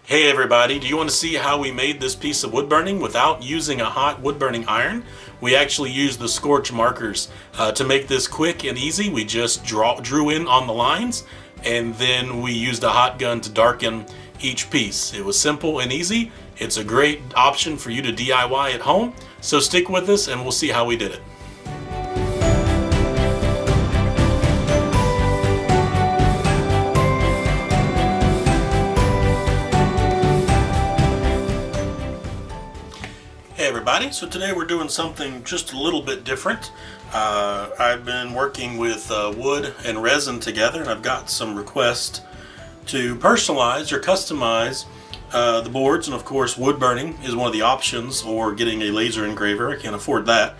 Hey everybody, do you want to see how we made this piece of wood burning without using a hot wood burning iron? We actually used the Scorch Markers. To make this quick and easy, we just drew in on the lines, and then we used a hot gun to darken each piece. It was simple and easy. It's a great option for you to DIY at home, so stick with us and we'll see how we did it. Hey everybody, so today we're doing something just a little bit different. I've been working with wood and resin together, and I've got some requests to personalize or customize the boards, and of course wood burning is one of the options, or getting a laser engraver. I can't afford that.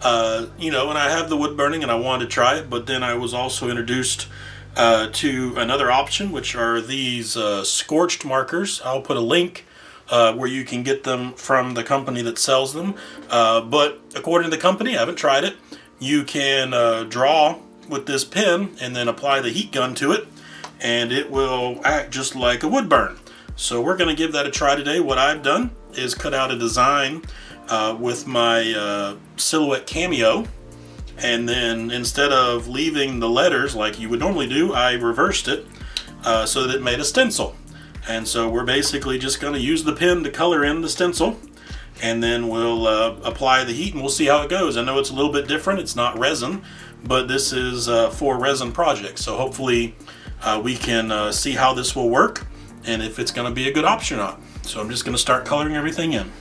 And I have the wood burning and I wanted to try it, but then I was also introduced to another option, which are these scorched markers. I'll put a link where you can get them from the company that sells them. But according to the company, I haven't tried it, you can draw with this pen and then apply the heat gun to it, and it will act just like a wood burn. So we're going to give that a try today. What I've done is cut out a design with my Sillouhette Cameo, and then instead of leaving the letters like you would normally do, I reversed it so that it made a stencil. And so we're basically just going to use the pen to color in the stencil, and then we'll apply the heat and we'll see how it goes. I know it's a little bit different, it's not resin, but this is for resin projects, so hopefully we can see how this will work and if it's going to be a good option or not. So I'm just going to start coloring everything in.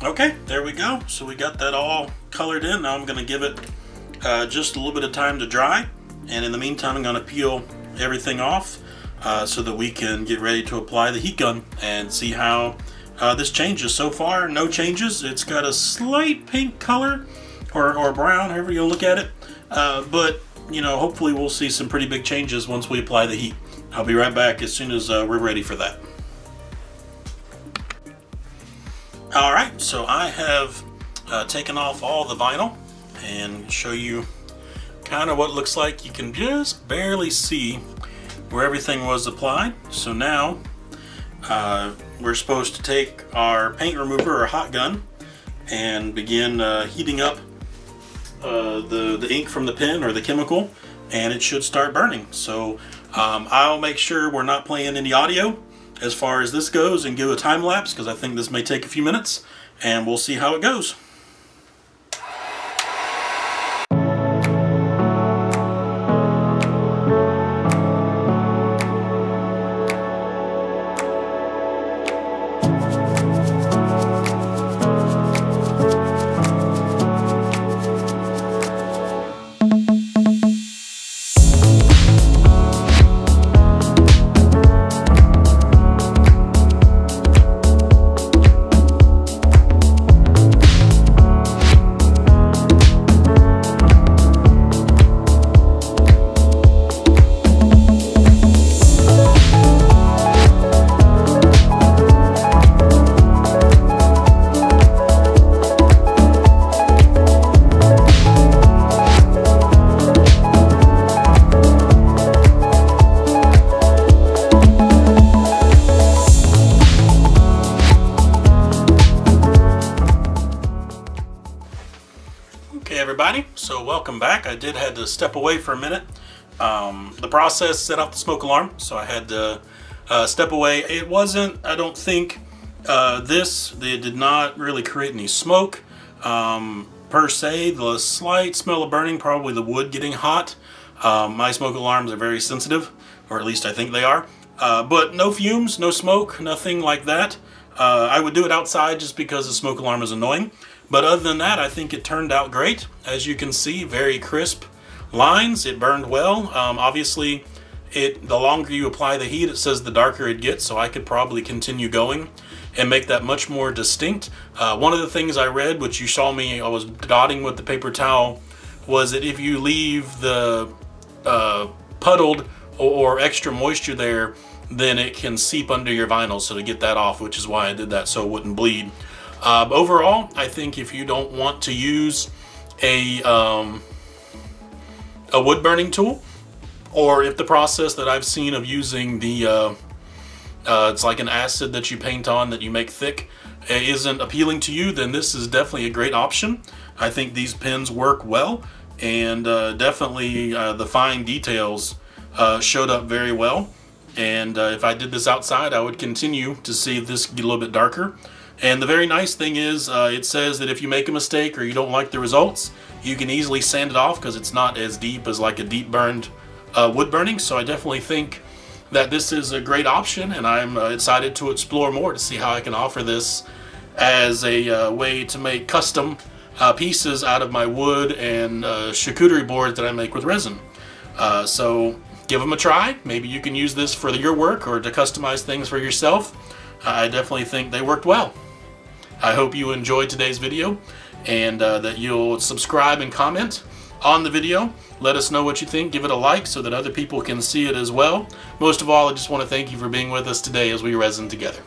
Okay, there we go. So we got that all colored in. Now I'm going to give it just a little bit of time to dry, and in the meantime I'm going to peel everything off so that we can get ready to apply the heat gun and see how this changes. So far, no changes. It's got a slight pink color or brown, however you look at it, but hopefully we'll see some pretty big changes once we apply the heat. I'll be right back as soon as we're ready for that. Alright, so I have taken off all the vinyl and show you kind of what it looks like. You can just barely see where everything was applied. So now we're supposed to take our paint remover or hot gun and begin heating up the ink from the pen or the chemical, and it should start burning. So I'll make sure we're not playing any audio as far as this goes and give a time lapse, because I think this may take a few minutes, and we'll see how it goes. So welcome back. I did had to step away for a minute. The process set off the smoke alarm, so I had to step away. It wasn't, I don't think, they did not really create any smoke per se. The slight smell of burning, probably the wood getting hot. My smoke alarms are very sensitive, or at least I think they are. But no fumes, no smoke, nothing like that. I would do it outside just because the smoke alarm is annoying. But other than that, I think it turned out great. As you can see, very crisp lines. It burned well. Obviously, the longer you apply the heat, it says the darker it gets, so I could probably continue going and make that much more distinct. One of the things I read, which you saw me, I was dotting with the paper towel, was that if you leave the puddled or extra moisture there, then it can seep under your vinyl, so to get that off, which is why I did that, so it wouldn't bleed. Overall, I think if you don't want to use a wood burning tool, or if the process that I've seen of using the it's like an acid that you paint on that you make thick, isn't appealing to you, then this is definitely a great option. I think these pens work well, and definitely the fine details showed up very well. And if I did this outside, I would continue to see this get a little bit darker. And the very nice thing is, it says that if you make a mistake or you don't like the results, you can easily sand it off because it's not as deep as like a deep burned wood burning. So I definitely think that this is a great option, and I'm excited to explore more to see how I can offer this as a way to make custom pieces out of my wood and charcuterie boards that I make with resin. So give them a try. Maybe you can use this for your work or to customize things for yourself. I definitely think they worked well. I hope you enjoyed today's video, and that you'll subscribe and comment on the video. Let us know what you think. Give it a like so that other people can see it as well. Most of all, I just want to thank you for being with us today as we resin together.